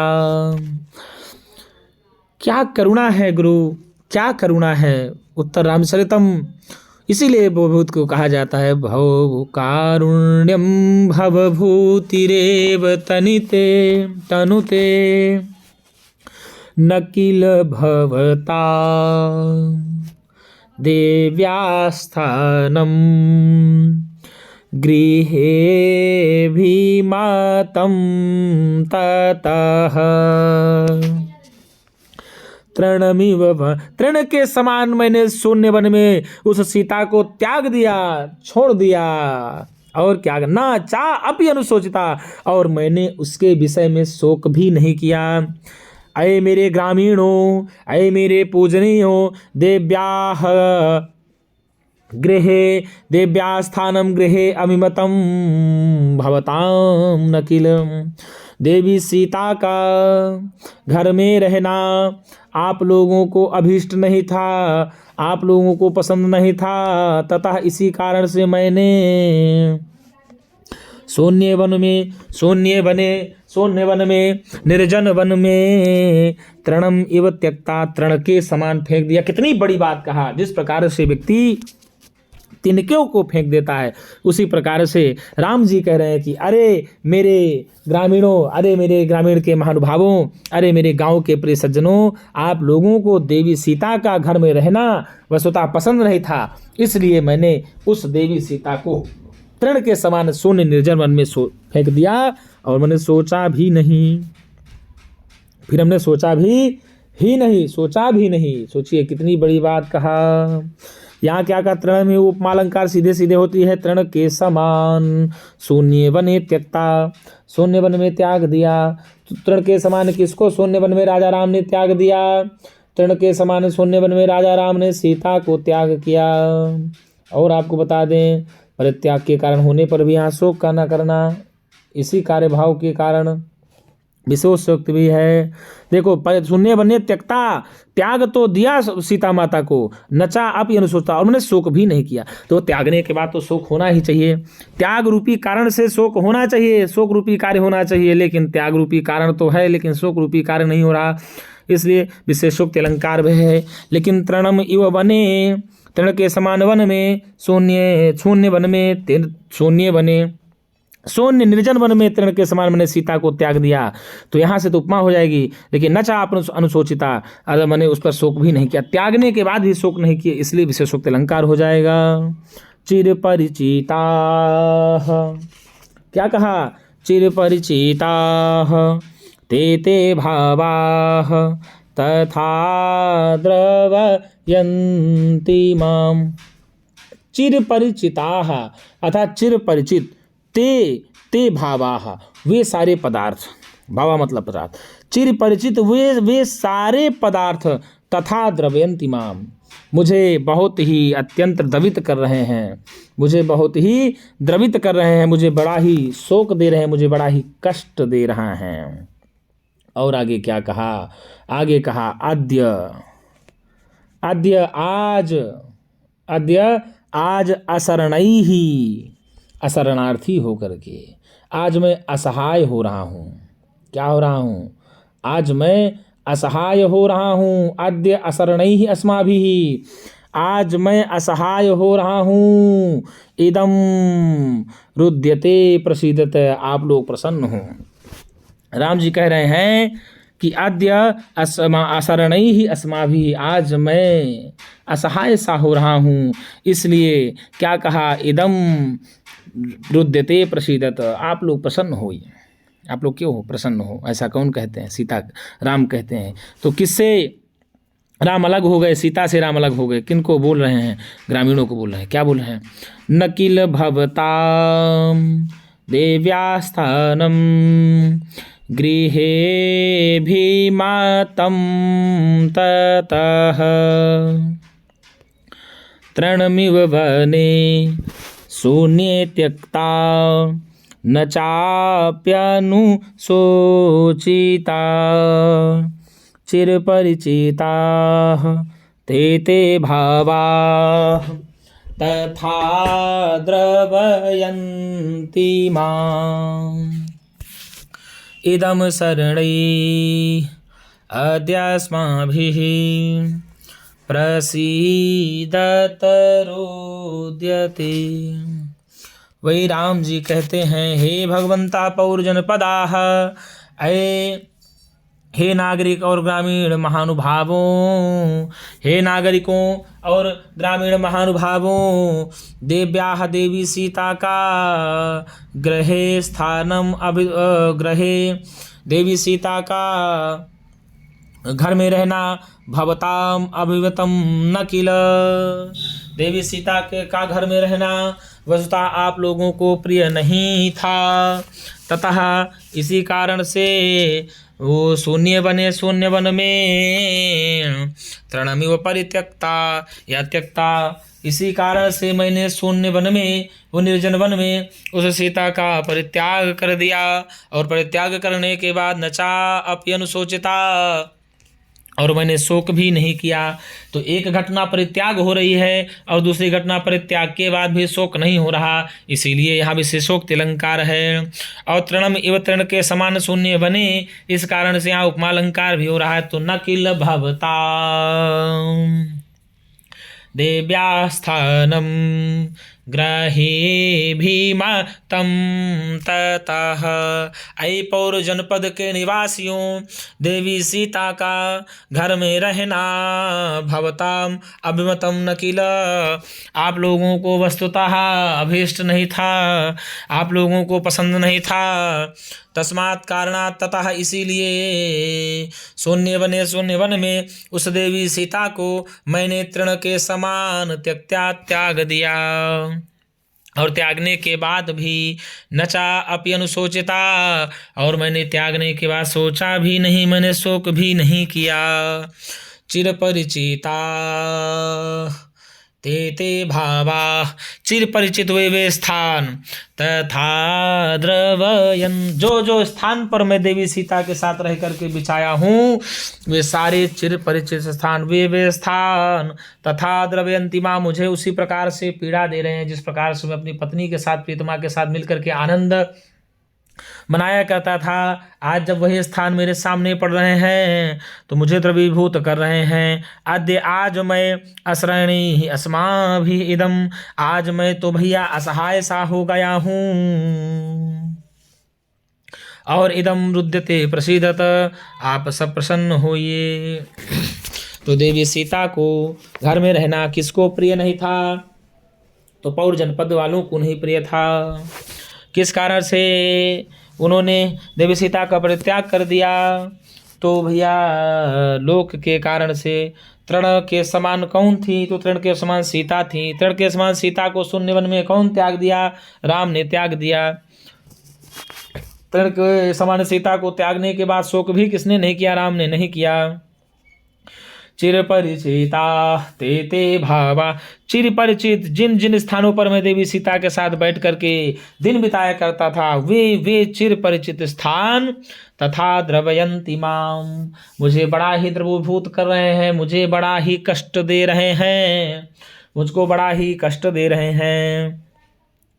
क्या करुणा है गुरु, क्या करुणा है। उत्तर रामचरितम, इसीलिए भवभूत को कहा जाता है भव कारुण्यम भवभूतिरेव तनुते न किल भवता देव्यास्थानम गृहे भीमातं ततः। तृण के समान मैंने शून्य वन में उस सीता को त्याग दिया, छोड़ दिया। और क्या? ना चा अपि अनुशोचिता, और मैंने उसके विषय में शोक भी नहीं किया। अये मेरे ग्रामीणों, अये मेरे पूजनीयों, देव्यास्थानम गृहे अभिमतम भवतां न किल, देवी सीता का घर में रहना आप लोगों को अभीष्ट नहीं था, आप लोगों को पसंद नहीं था। तथा इसी कारण से मैंने शून्य वन में निर्जन वन में तृणम इव त्यक्ता, तृण के समान फेंक दिया। कितनी बड़ी बात कहा। जिस प्रकार से व्यक्ति तिनकों को फेंक देता है, उसी प्रकार से राम जी कह रहे हैं कि अरे मेरे ग्रामीणों, अरे मेरे ग्रामीण के महानुभावों, अरे मेरे गांव के प्रिय सज्जनों, आप लोगों को देवी सीता का घर में रहना वस्तुतः पसंद नहीं था, इसलिए मैंने उस देवी सीता को तृण के समान शून्य निर्जन वन में फेंक दिया। और मैंने सोचा भी नहीं, फिर हमने सोचा भी नहीं। सोचिए कितनी बड़ी बात कहा। यहाँ क्या कहा? तृण में उपमालंकार सीधे सीधे होती है। तृण के समान शून्य वने त्यक्ता, शून्य वन में त्याग दिया। तृण के समान किसको? शून्य वन में राजा राम ने त्याग दिया। तृण के समान शून्य वन में राजा राम ने सीता को त्याग किया। और आपको बता दें, परित्याग के कारण होने पर भी यहाँ शोक का न करना, इसी कार्यभाव के कारण विशेष सूक्त भी है। देखो, शून्य बने त्यक्ता, त्याग तो दिया सीता माता को, नचा अपि अनुशोचिता, और मैंने शोक भी नहीं किया। तो त्यागने के बाद तो शोक होना ही चाहिए, त्याग रूपी कारण से शोक होना चाहिए, शोक रूपी कार्य होना चाहिए। लेकिन त्याग रूपी कारण तो है, लेकिन शोक रूपी कार्य नहीं हो रहा, इसलिए विशेषोक्त अलंकार भी है। लेकिन तृणम इव वने, तृण के समान वन में, शून्य वन में शून्य बने, शून्य निर्जन वन में तृण के समान मैंने सीता को त्याग दिया। तो यहाँ से तो उपमा हो जाएगी। लेकिन न चाह अनुशोचिता, अगर मैंने उस पर शोक भी नहीं किया, त्यागने के बाद भी शोक नहीं किया, इसलिए विशेषोक्त अलंकार हो जाएगा। चिर परिचिता, क्या कहा? चिर परिचिता ते भावाः तथा द्रवयन्ति माम। चिर परिचिताः अर्थात चिर परिचित, ते भावाः वे सारे पदार्थ, भावा मतलब पदार्थ, चिर परिचित वे सारे पदार्थ, तथा द्रवयन्ति माम मुझे बहुत ही अत्यंत द्रवित कर रहे हैं, मुझे बहुत ही द्रवित कर रहे हैं, मुझे बड़ा ही शोक दे रहे हैं, मुझे बड़ा ही कष्ट दे रहा है। और आगे क्या कहा? आगे कहा अद्य, अद्य आज, अद्य आज असरणैः, असरणार्थी होकर के आज मैं असहाय हो रहा हूँ। क्या हो रहा हूँ? आज मैं असहाय हो रहा हूँ। अद्य असरणैः अस्माभिः, आज मैं असहाय हो रहा हूँ। इदम रुद्यते प्रसीदते, आप लोग प्रसन्न हो। राम जी कह रहे हैं कि अद्य असरणैः अस्माभिः, आज मैं असहाय सा हो रहा हूँ, इसलिए क्या कहा? इदम रुद्यते प्रसीदत, आप लोग प्रसन्न होइए। आप लोग क्यों हो प्रसन्न हो? ऐसा कौन कहते हैं? सीता, राम कहते हैं। तो किससे राम अलग हो गए? सीता से राम अलग हो गए। किनको बोल रहे हैं? ग्रामीणों को बोल रहे हैं। क्या बोल रहे हैं? न किल भवतां देव्यास्थानं गृहे भीमातं ततः तृणमिव वने शून्ये त्यक्ता न चाप्यनुशोचिता चिरपरिचिताः ते ते भावाः तथा द्रवयन्ति माम्। इदं शरणैः अद्यास्माभिः प्रसीदत रोद्यते। वही राम जी कहते हैं, हे भगवंता पौर जनपदाः, हे नागरिक और ग्रामीण महानुभावों, हे नागरिकों और ग्रामीण महानुभावों, देव्याः देवी सीता का गृहे स्थानम गृहे देवी सीता का घर में रहना भवताम अभिवतम न किल, देवी सीता के का घर में रहना वस्तुतः आप लोगों को प्रिय नहीं था। ततः इसी कारण से वो शून्य वन में तृणमिव परित्यक्ता या त्यक्ता, इसी कारण से मैंने शून्य वन में, वो निर्जन वन में उस सीता का परित्याग कर दिया। और परित्याग करने के बाद नचा अपयनुशोचिता, और मैंने शोक भी नहीं किया। तो एक घटना परित्याग हो रही है और दूसरी घटना परित्याग के बाद भी शोक नहीं हो रहा, इसीलिए यहाँ विशेषोक्त अलंकार है। और तृणम इव, तृण के समान शून्य बने, इस कारण से यहाँ उपमा अलंकार भी हो रहा है। तो न किल भवता देव्यास्थानम ग्रहे भीमा तम ततः, ऐ पौर जनपद के निवासियों, देवी सीता का घर में रहना भवताम अभिमतम न किल, आप लोगों को वस्तुतः अभीष्ट नहीं था, आप लोगों को पसंद नहीं था। तस्मात् कारणात्, ततः इसीलिए शून्य वन में उस देवी सीता को मैंने तृण के समान त्याग दिया। और त्यागने के बाद भी नचा अपयनुशोचिता, और मैंने त्यागने के बाद सोचा भी नहीं, मैंने शोक भी नहीं किया। चिरपरिचिता ते ते भावा, चिर परिचित वे स्थान, तथा द्रवयन, जो स्थान पर मैं देवी सीता के साथ रह करके बिछाया हूँ, वे सारे चिर परिचित स्थान, वे स्थान, तथा द्रवयन्ति मां, मुझे उसी प्रकार से पीड़ा दे रहे हैं जिस प्रकार से मैं अपनी पत्नी के साथ, प्रीतमा के साथ मिलकर के आनंद मनाया करता था। आज जब वही स्थान मेरे सामने पड़ रहे हैं तो मुझे द्रवीभूत कर रहे हैं। अद्य, आज मैं असरणैः अस्माभिः इदम, आज मैं तो भैया असहाय सा हो गया हूँ। और इदम रुद्यते प्रसीदत, आप सब प्रसन्न होइए। तो देवी सीता को घर में रहना किसको प्रिय नहीं था? तो पौर जनपद वालों को नहीं प्रिय था। किस कारण से उन्होंने देवी सीता का परित्याग कर दिया? तो भैया लोक के कारण से। तृण के समान कौन थी? तो तृण के समान सीता थी। तृण के समान सीता को शून्य वन में कौन त्याग दिया? राम ने त्याग दिया। तृण के समान सीता को त्यागने के बाद शोक भी किसने नहीं किया? राम ने नहीं किया। चिर परिचिता ते ते भावा। चिर परिचित जिन जिन स्थानों पर मैं देवी सीता के साथ बैठ करके दिन बिताया करता था, वे चिर परिचित स्थान तथा द्रवयंती माम, मुझे बड़ा ही द्रवभूत कर रहे हैं, मुझे बड़ा ही कष्ट दे रहे हैं, मुझको बड़ा ही कष्ट दे रहे हैं।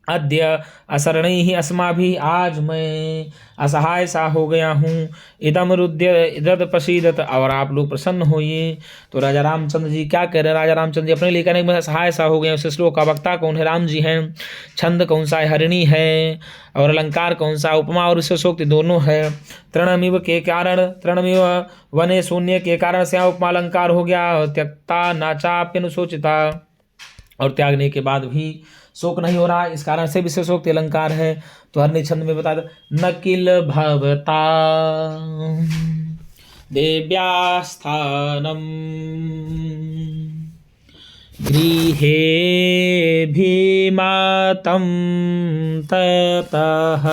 अद्य असरणी ही अस्मा भी, आज मैं असहाय सा हो गया हूँ। इदम रुद्य इदत प्रसीदत, और आप लोग प्रसन्न होइए। तो राजा रामचंद्र जी क्या कह रहे हैं? राजा रामचंद्र जी अपने लिए कहने मैं असहाय सा हो गया। उस श्लोक का वक्ता कौन है? राम जी हैं। छंद कौन सा है? हरिणी है। और अलंकार कौन सा? उपमा और विशेषोक्ति दोनों है। तृणमिव के कारण, तृणमिव वने शून्य के कारण से उपमा अलंकार हो गया। त्यक्ता नाचाप्यनुशोचिता, और त्यागने के बाद भी शोक नहीं हो रहा, इस कारण से विशेषोक्ति अलंकार है। तो हरनी छंद में बता दो, न किल भवता देव्यास्थानम गृहे भीमातं ततः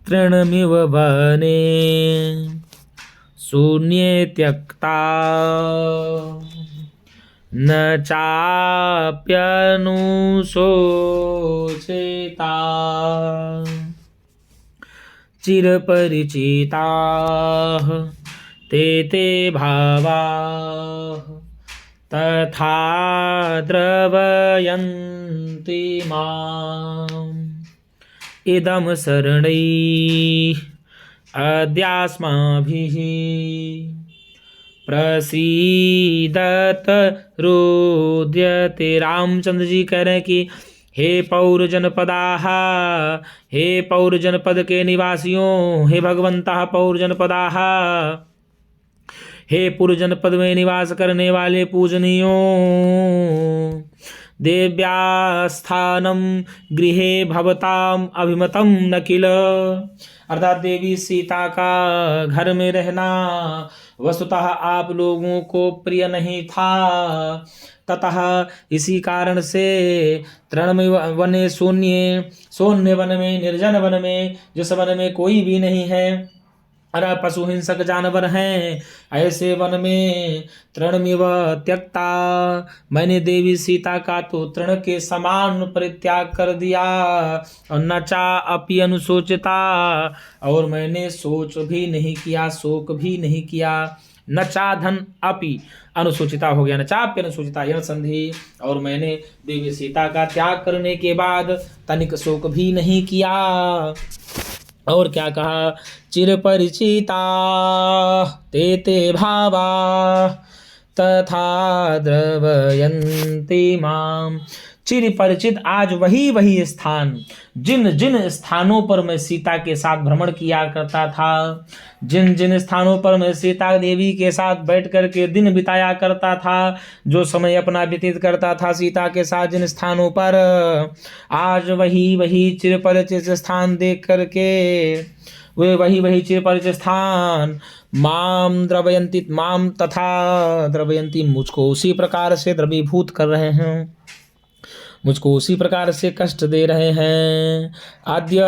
तृणमिव वने शून्ये त्यक्ता न चाप्यनुशोचिता चिरपरिचिताः ते ते भावाः तथा द्रवयन्ति माम्। इदं शरणैः अद्यास्माभिः प्रसीदत रुद्यते। रामचंद्र जी कह रहे हैं कि हे पौर जनपदाः, हे पौर जनपद के निवासियों, हे भगवंता पौर जनपदाः, हे पुर जनपद में निवास करने वाले पूजनीयों, देव्यास्थानम गृहे भवताम अभिमतम न किल, अर्थात देवी सीता का घर में रहना वस्तुतः आप लोगों को प्रिय नहीं था। ततः इसी कारण से तृण वने शून्य वन में, निर्जन वन में, जिस वन में कोई भी नहीं है, अरे पशु हिंसक जानवर हैं, ऐसे वन में तृणमिव त्यक्ता, मैंने देवी सीता का तो तृण के समान परित्याग कर दिया। और नचा अपि अनुशोचिता, और मैंने सोच भी नहीं किया, शोक भी नहीं किया। नचा धन अपि अनुसूचिता हो गया, नचाप्य अनुसूचिता यह संधि। और मैंने देवी सीता का त्याग करने के बाद तनिक शोक भी नहीं किया। और क्या कहा? चिर परिचिता ते ते भावा तथा द्रवयन्ति माम। चिर परिचित, आज वही स्थान, जिन जिन स्थानों पर मैं सीता के साथ भ्रमण किया करता था, जिन जिन स्थानों पर मैं सीता देवी के साथ बैठ कर के दिन बिताया करता था, जो समय अपना व्यतीत करता था सीता के साथ जिन स्थानों पर, आज वही चिर परिचित स्थान देख करके वे वही चिर परिचित स्थान माम द्रवयंती, माम तथा द्रवयंती, मुझको उसी प्रकार से द्रवीभूत कर रहे हैं, मुझको उसी प्रकार से कष्ट दे रहे हैं। आद्य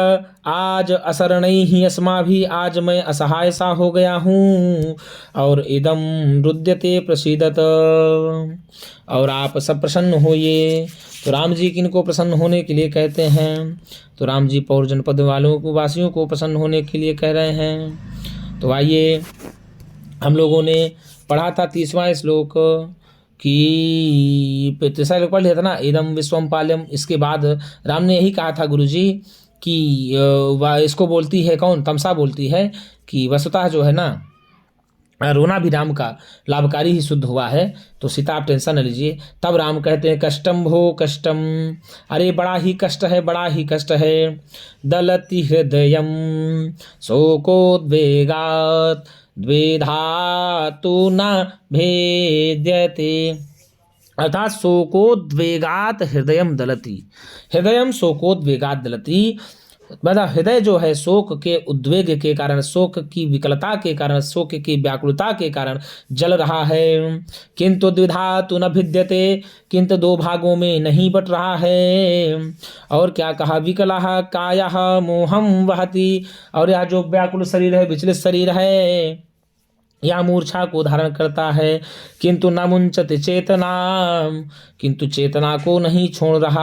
आज असरणई ही अस्मा भी, आज मैं असहाय सा हो गया हूँ। और इदम रुद्यते प्रसीदत, और आप सब प्रसन्न होइए। तो राम जी किनको प्रसन्न होने के लिए कहते हैं? तो राम जी पौर जनपद वालों को, वासियों को प्रसन्न होने के लिए कह रहे हैं। तो आइए, हम लोगों ने पढ़ा था 30वां श्लोक कि तीसरा श्लोक पढ़ लिया था ना, इदम विश्वम पाल्यम। इसके बाद राम ने यही कहा था गुरुजी कि इसको बोलती है कौन? तमसा बोलती है कि वस्तुतः जो है ना, रोना भी राम का लाभकारी ही शुद्ध हुआ है। तो सीता आप टेंशन न लीजिए। तब राम कहते हैं कष्टम भो कष्टम, अरे बड़ा ही कष्ट है, बड़ा ही कष्ट है। दलति हृदयम शोकोद्वेगात् द्वेधातु न भेद्यते, अर्थात शोकोद्वेगात हृदयम दलति, हृदयम शोकोद्वेगात दलति, मतलब हृदय जो है शोक के उद्वेग के कारण, शोक की विकलता के कारण, शोक की व्याकुलता के कारण जल रहा है। किंतु द्विधातु न भिद्यते, किंतु दो भागों में नहीं बट रहा है। और क्या कहा? विकलः कायः मोहम वहति, और यह जो व्याकुल शरीर है, विचलित शरीर है, या मूर्छा को धारण करता है, किंतु न मुंचति चेतना, किंतु चेतना को नहीं छोड़ रहा।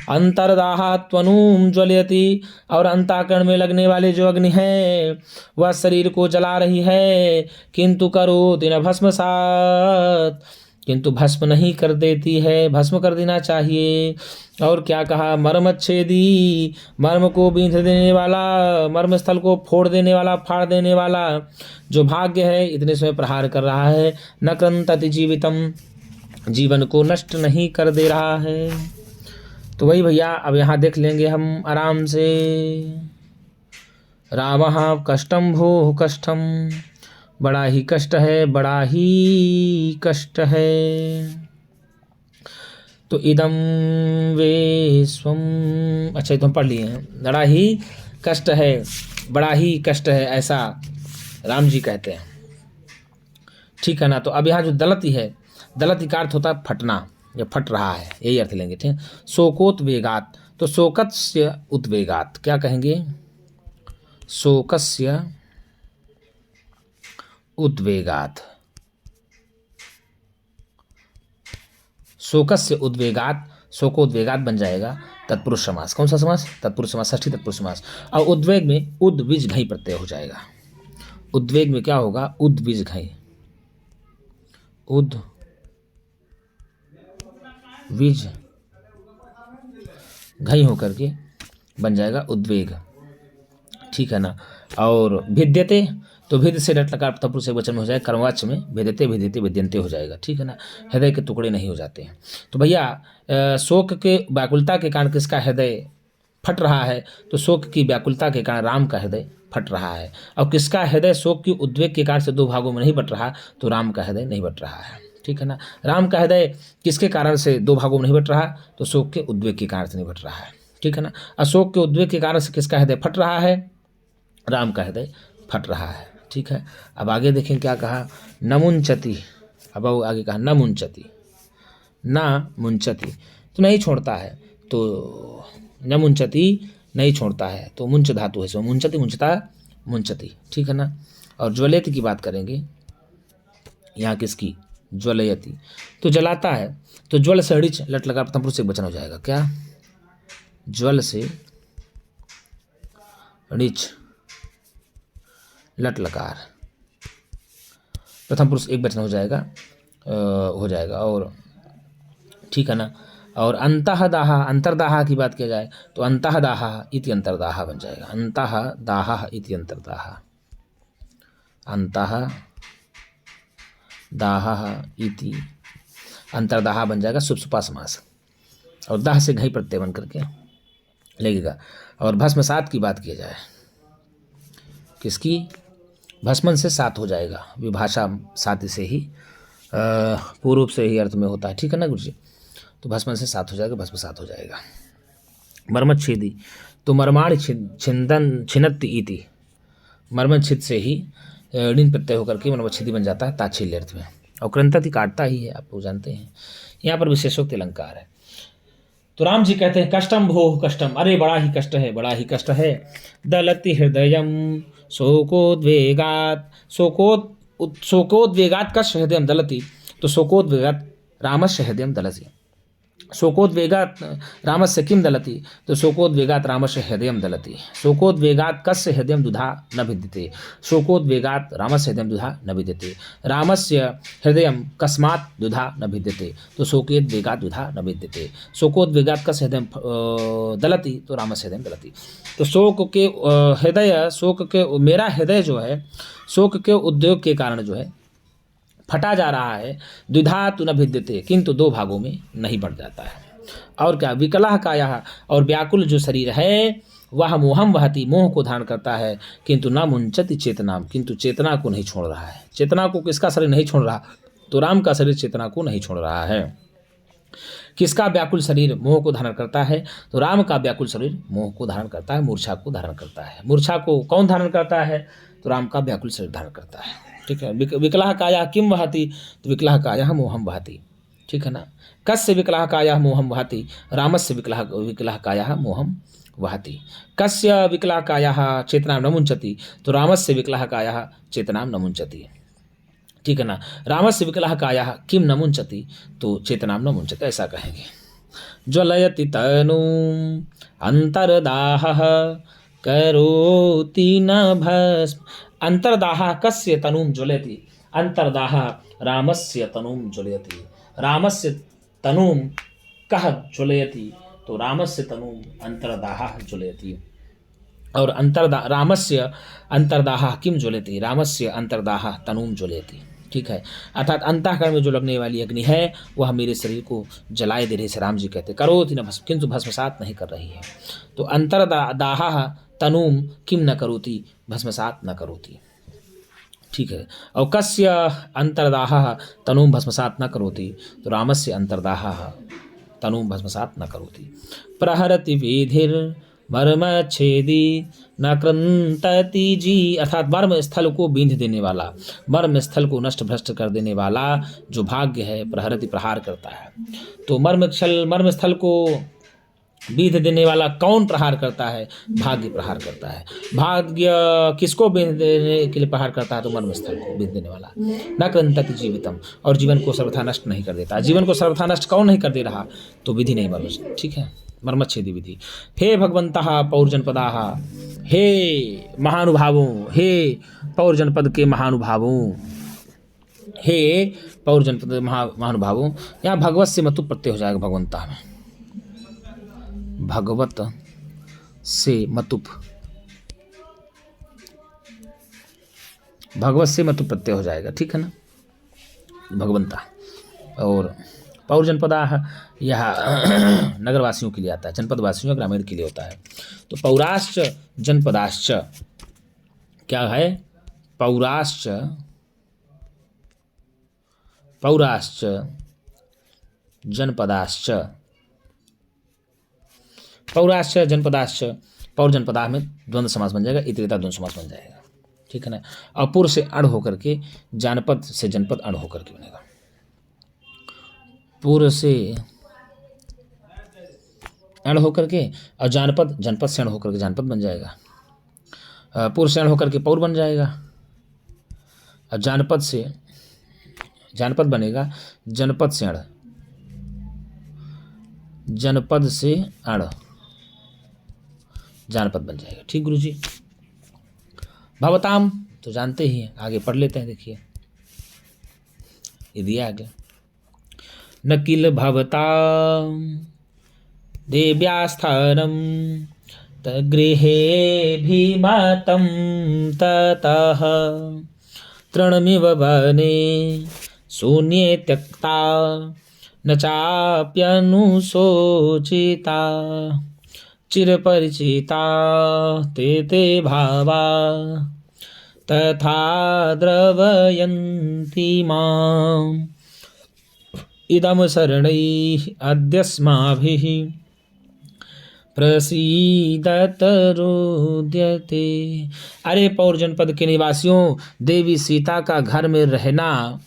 अंतर्दाहात्वनुम ज्वलयति, और अंतःकरण में लगने वाले जो अग्नि है वह शरीर को जला रही है, किंतु करोति न भस्मसात्, किंतु भस्म नहीं कर देती है, भस्म कर देना चाहिए। और क्या कहा, मर्मच्छेदी, मर्म को बींध देने वाला, मर्म स्थल को फोड़ देने वाला, फाड़ देने वाला जो भाग्य है, इतने समय प्रहार कर रहा है। न क्रंतति जीवितम, जीवन को नष्ट नहीं कर दे रहा है। तो वही भैया अब यहाँ देख लेंगे हम आराम से। रामः कष्टम भो कष्टम, बड़ा ही कष्ट है, बड़ा ही कष्ट है। तो इदम विश्वम, अच्छा ये तो हम पढ़ लिए हैं। बड़ा ही कष्ट है, बड़ा ही कष्ट है, ऐसा राम जी कहते हैं, ठीक है ना। तो अब यहाँ जो दलती है, दलती का अर्थ होता है फटना, या फट रहा है, यही अर्थ लेंगे, ठीक है। शोकोत्वेगात, तो शोकस्य उद्वेगात क्या कहेंगे, शोकस्य उद्वेगात, शोकस्य उद्वेगात, शोकोद्वेगात बन जाएगा तत्पुरुष समास। कौन सा समास, तत्पुरुष समास, षष्ठी तत्पुरुष समास। और उद्वेग में उद विज घई प्रत्यय हो जाएगा। उद्वेग में क्या होगा, उद विज घई, उद विज घई होकर के बन जाएगा उद्वेग, ठीक है ना। और भिद्यते, तो भिद से रट लकार तत्पुरुष एक वचन में हो जाएगा, कर्मवाच्य में भिद्यते भिद्यते विद्यन्ते हो जाएगा, ठीक है ना। हृदय के टुकड़े नहीं हो जाते हैं। तो भैया शोक के व्याकुलता के कारण किसका हृदय फट रहा है, तो शोक की व्याकुलता के कारण राम का हृदय फट रहा है। और किसका हृदय शोक की उद्वेग के कारण से दो भागों में नहीं बट रहा, तो राम का हृदय नहीं बट रहा है, ठीक है ना। राम का हृदय किसके कारण से दो भागों में नहीं बट रहा, तो शोक के उद्वेग के कारण से नहीं बट रहा है, ठीक है ना। अशोक के उद्वेग के कारण से किसका हृदय फट रहा है, राम का हृदय फट रहा है, ठीक है। अब आगे देखें क्या कहा, न मुंचति, अब आगे कहा न मुंचति, न मुंचति तो नहीं छोड़ता है, तो न मुंचति नहीं छोड़ता है, तो मुंच धातु है, सो मुंचति मुंचता मुंचति, ठीक है ना। और ज्वलयति की बात करेंगे, यहाँ किसकी, ज्वलयति, तो जलाता है, तो ज्वल से ऋच लट लगा प्रथम पुरुष एक वचन हो जाएगा, क्या, ज्वल से ऋच लट लकार प्रथम पुरुष एक वचन हो जाएगा, और ठीक है ना। और अंतःदाहा, अंतर्दाहा की बात किया जाए तो अंतःदाहा इति अंतर्दाहा बन जाएगा, अंतःदाहा इति अंतर्दाहा, अंतःदाहा इति अंतर्दाहा बन जाएगा सुप्सुपा समास, और दाह से घई प्रत्यय बन करके लगेगा। और भस्मसात की बात की जाए, किसकी, भस्मन से सात हो जाएगा, विभाषा सात से ही पूर्व से ही अर्थ में होता है, ठीक है ना गुरु जी। तो भस्मन से सात हो जाएगा, भस्म सात हो जाएगा। मर्मच्छेदी, तो मर्माण छिंदन छिन्नति इति, मर्मच्छेद से ही ऋण प्रत्यय होकर के मर्मच्छेदी बन जाता है ताच्छिल्य अर्थ में। और क्रंतति काटता ही है, आप लोग जानते हैं। यहाँ पर विशेषोक्त अलंकार है। तो राम जी कहते हैं कष्टम भो कष्टम, अरे बड़ा ही कष्ट है, बड़ा ही कष्ट है। दलति हृदयम शोकोद्वेगात, शोकोद्वेगात कस्य हृदयम दलति, तो शोकोद्वेगात रामस्य हृदयम दलति। शोकोद्वेगात रामस्य किम दलति, तो शोकोद्वेगात रामस्य हृदयम दलति। शोकोद्वेगात कस्य हृदयम दुधा न भिद्यते, शोकोद्वेगात रामस्य हृदयम दुधा न भिद्यते। रामस्य हृदयम कस्मात् दुधा न भिद्यते, तो शोकोद्वेगात दुधा न भिद्यते। शोकोद्वेगात कस्य हृदयम दलति, तो रामस्य हृदयम दलति। तो शोक के हृदय, शोक के, मेरा हृदय जो है शोक के उद्योग के कारण जो है फटा जा रहा है, द्विधा तु न भिद्यते, किंतु दो भागों में नहीं बढ़ जाता है। और क्या, विकलः कायः, और व्याकुल जो शरीर है वह मोहम वहति, मोह को धारण करता है, किंतु न मुंचति चेतनाम, किंतु चेतना को नहीं छोड़ रहा है। चेतना को किसका शरीर नहीं छोड़ रहा, तो राम का शरीर चेतना को नहीं छोड़ रहा है। किसका व्याकुल शरीर मोह को धारण करता है, तो राम का व्याकुल शरीर मोह को धारण करता है, मूर्छा को धारण करता है। मूर्छा को कौन धारण करता है, तो राम का व्याकुल शरीर धारण करता है, ठीक है। विकलः काया किम वहति, तो विकलः काया मोहम वहति, ठीक है ना। कस्य विकलः काया मोहम वहति, रामस्य विकलः काया मोहम वहति। कस्य विकला कायाः चेतनां न मुञ्चति, तो रामस्य विकलः कायाः चेतनां न मुञ्चति। ठीक है ना। रामस्य विकलः कायाः किं न मुञ्चति, तो चेतनां न मुञ्चति, ऐसा कहेंगे। ज्वलयति तनूम् अंतर्दाहः करोति न भस्म। अंतर्दाहः कस्य तनूं ज्वलयति, अंतर्दाहः रामस्य तनूं ज्वलयति। रामस्य तनूं कः ज्वलयति, तो रामस्य तनूं अंतर्दाहः ज्वलयति। और रामस्य अंतर्दाहः किं ज्वलयति, रामस्य अंतर्दाहः तनूं ज्वलयति। ठीक है। अर्थात अंतःकरण में जो लगने वाली अग्नि है वह मेरे शरीर को जलाए दे रही है, राम जी कहते करोति न भस्म, किंतु भस्मसात नहीं कर रही है। तो अंतर्दाहः तनूं किं न करोति, भस्मसात न करोति। ठीक है। और कस्य अंतर्दाहः तनूं भस्मसात न करोति, तो रामस्य अंतर्दाहः तनूं भस्मसात न करोति। प्रहरति वेधिर मर्मच्छेदी न कृंतति जी। अर्थात मर्म स्थल को बींध देने वाला, मर्म स्थल को नष्ट भ्रष्ट कर देने वाला जो भाग्य है, प्रहरति प्रहार करता है। तो मर्म स्थल को बींध देने वाला कौन प्रहार करता है, भाग्य प्रहार करता है। भाग्य किसको बींध देने के लिए प्रहार करता है, तो मर्म स्थल को बींध देने वाला। न कृंतति जीवितम, और जीवन को सर्वथा नष्ट नहीं कर देता। जीवन को सर्वथा नष्ट कौन नहीं कर दे रहा, तो विधि नहीं मर्म। ठीक है, मर्मच्छेदी विधि। हे भगवंतः पौर्जनपदाः, हे महानुभावों, हे पौर जनपद के महानुभावों, हे पौर जनपद महानुभावों। यहाँ भगवत से मतु प्रत्यय हो जाएगा, भगवंता में भगवत से मतुप, भगवत से मतुप प्रत्यय हो जाएगा। ठीक है ना, भगवंता। और पौर जनपदाः यह नगरवासियों के लिए आता है, जनपदवासियों ग्रामीण के लिए होता है। तो पौराश्च जनपदाश्च क्या है, पौराश्च जनपदाश्च, पौराश्च जनपदाश्च, पौर जनपदा में द्वंद्व समास बन जाएगा, इतरेता द्वंद्व समास बन जाएगा। ठीक है ना। और पुर से अण होकर के, जानपद से जनपद अण होकर के बनेगा। पुर से अण होकर के और जानपद, जनपद से अण होकर के जानपद बन जाएगा। पुर से अण होकर के पौर बन जाएगा, और जानपद से जानपद बनेगा, जनपद से अण, जनपद से अण जानपद बन जाएगा। ठीक गुरु जी। भवताम तो जानते ही हैं, आगे पढ़ लेते हैं। देखिए ये दिया आगे, न किल भवतां देव्यास्थानं तगृहे भीमतं ततः तृणमिव वने शून्ये त्यक्ता न चाप्यनुशोचिता चिरपरिचिता ते भावा तथा द्रवयन्ति माम् इदम शरणैः अद्यस्माभिः प्रसीदत रोद्यते। अरे पौर जनपद के निवासियों, देवी सीता का घर में रहना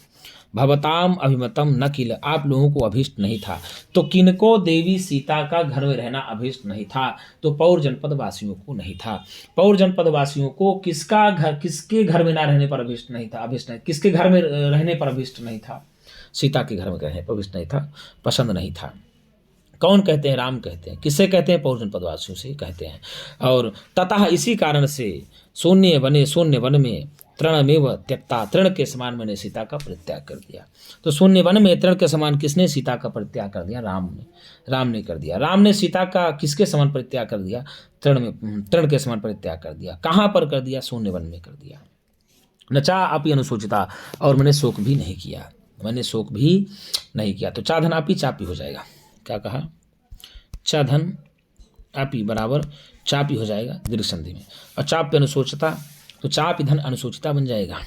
भवताम अभिमतम न किल, आप लोगों को अभीष्ट नहीं था। तो किनको देवी सीता का घर में रहना अभीष्ट नहीं था, तो पौर जनपद वासियों को नहीं था। पौर जनपद वासियों को किसका घर, किसके घर में ना रहने पर अभीष्ट नहीं था, अभीष्ट नहीं, किसके घर में रहने पर अभीष्ट नहीं था, सीता के घर में रहने पर अभीष्ट नहीं था, पसंद नहीं था। कौन कहते हैं, राम कहते हैं। किससे कहते हैं, पौर जनपद वासियों से कहते हैं। और ततः इसी कारण से शून्य वन में तृणमेव त्यक्ता, तृण के समान मैंने सीता का परित्याग कर दिया। तो शून्य वन में तृण के समान किसने सीता का परित्याग कर दिया, राम ने कर दिया। राम ने सीता का किसके समान परित्याग कर दिया, तृण के समान परित्याग कर दिया। कहाँ पर कर दिया, शून्य वन में कर दिया। न चा अपि अनुशोचिता, और मैंने शोक भी नहीं किया, मैंने शोक भी नहीं किया। तो चा धन आपी चापी हो जाएगा। क्या कहा, चा धन आपी बराबर चापी हो जाएगा दीर्घ संधि में। और चाप पे अनुशोचिता, तो चाप धन अनुशोचिता बन जाएगा।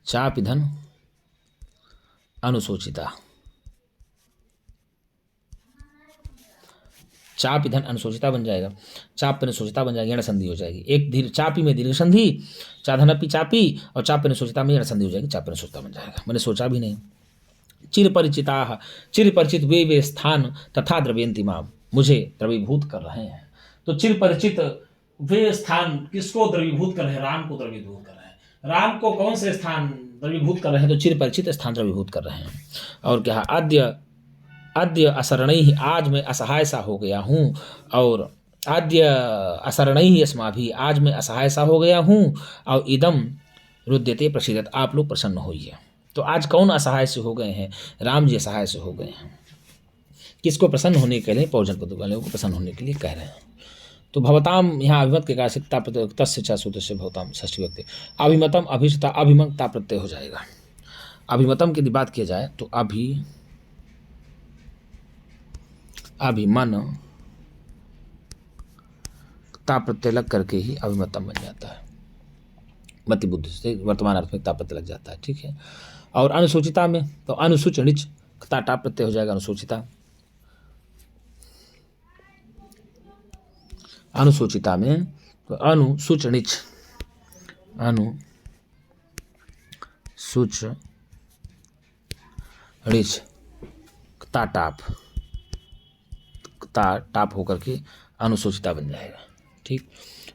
चाप धन अनुशोचिता, चाप धन अनुशोचिता बन जाएगा। चाप पे अनुशोचिता बन जाएगी, यण संधि हो जाएगी। एक दीर्घ चापी में दीर्घ संधि, चाधनपी चापी, और चाप पे अनुशोचिता में यण संधि हो जाएगी, चाप पे अनुशोचिता बन जाएगा। मैंने सोचा भी नहीं। चिर परिचिता, चिर परिचित वे स्थान तथा द्रव्यंती माम, मुझे द्रवीभूत कर रहे हैं। तो चिर परिचित वे स्थान किसको द्रवीभूत कर रहे हैं? राम को द्रवीभूत कर रहे हैं। राम को कौन से स्थान द्रवीभूत कर रहे हैं? तो चिर परिचित स्थान द्रवीभूत कर रहे हैं। और क्या? आद्य आद्य असरणैः, आज मैं असहाय सा हो गया हूँ। और आद्य असरणैः अस्माभिः, आज मैं असहाय सा हो गया हूँ। और इदम रुद्यते प्रसीदत, आप लोग प्रसन्न होइए। तो आज कौन असहाय से हो गए हैं? राम जी असहाय से हो गए हैं। किसको प्रसन्न होने के लिए? पौजनपद वाले को प्रसन्न होने के लिए कह रहे हैं। तो भवताम यहाँ अभिमत के काशिकता प्रत्यय तस्य च सूत्र से भवताम षष्ठी व्यक्ति अभिमतम अभिष्टता अभिमंगता प्रत्यय हो जाएगा। अभिमतम की बात किया जाए तो अभिमन ता प्रत्यय लग करके ही अभिमतम बन जाता है। मति बुद्धि से वर्तमान अर्थ में ता प्रत्यय लग जाता है। ठीक है। और अनुसूचिता में तो अनुसूच णिच ता टा प्रत्यय हो जाएगा अनुसूचिता। अनुसूचिता में तो अनुसूच णिच अनुसूच णिच ता टाप होकर के अनुसूचिता बन जाएगा। ठीक।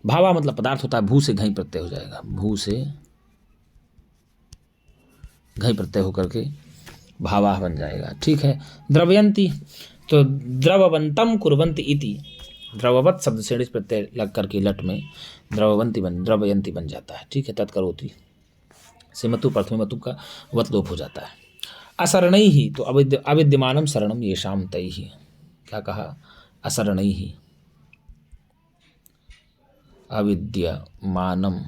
भावा मतलब पदार्थ होता है, भू से घई प्रत्यय हो जाएगा। भू से घई प्रत्यय होकर के भावा बन जाएगा। ठीक है। द्रवयंती तो द्रववंतम कुर्वन्ति इति, द्रववत शब्द से णिच प्रत्यय लग करके लट में द्रवयंती बन जाता है। ठीक है। तत्करोति से मतु प्रथम मतु का वत लोप हो जाता है। असरणैः तो अविद्यमानम शरणम येषाम तैः, क्या कहा? असरणैः अविद्यमानम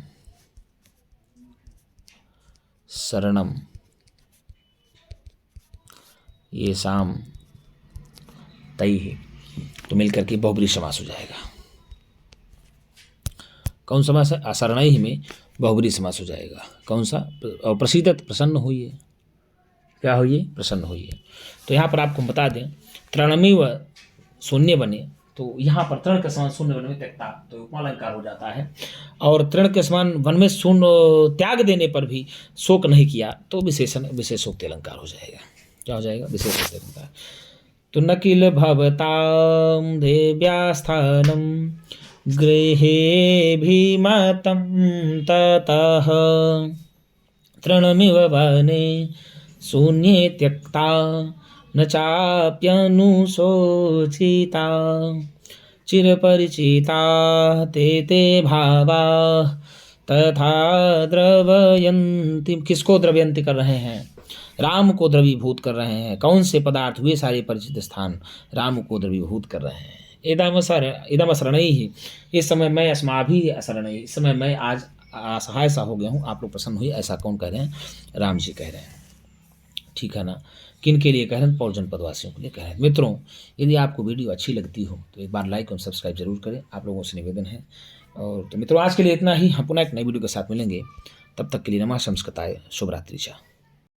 शरणम येषाम तैः, तो मिलकर के बहुब्रीहि समास हो जाएगा। कौन समास है? असरणैः में बहुब्रीहि समास हो जाएगा। कौन सा? और प्रसीदत प्रसन्न होइए। क्या होइए? प्रसन्न होइए। तो यहाँ पर आपको बता दें तृणमिव शून्य बने, तो यहाँ पर तृण के समान शून्य वन में त्यक्ता, तो उपमालंकार हो जाता है। और तृण के समान वन में शून्य त्याग देने पर भी शोक नहीं किया तो विशेषोक्ति अलंकार हो जाएगा। क्या हो जाएगा? विशेषोक्ति अलंकार। तो न किल भवतां देव्यास्थानं गृहेऽभिमतं ततः तृणमिव वने शून्ये त्यक्ता न चाप्यनुशोचिता चिरपरिचिता ते भावा तथा द्रवयन्ति। किसको द्रवयन्ति कर रहे हैं? राम को द्रवीभूत कर रहे हैं। कौन से पदार्थ? वे सारे परिचित स्थान राम को द्रवीभूत कर रहे हैं। इदम असरणैः, इस समय मैं अस्माभिः असरणैः, इस समय मैं आज असहाय सा हो गया हूँ, आप लोग प्रसन्न हुई। ऐसा कौन कह रहे हैं? राम जी कह रहे हैं। ठीक है ना। किन के लिए कह रहे हैं? पौर्जन पदवासियों के लिए कह रहे हैं। मित्रों, यदि आपको वीडियो अच्छी लगती हो तो एक बार लाइक और सब्सक्राइब जरूर करें, आप लोगों से निवेदन है। और तो मित्रों, आज के लिए इतना ही। हम पुनः एक नई वीडियो के साथ मिलेंगे। तब तक के लिए नमः संस्कृताय, शुभ रात्रि।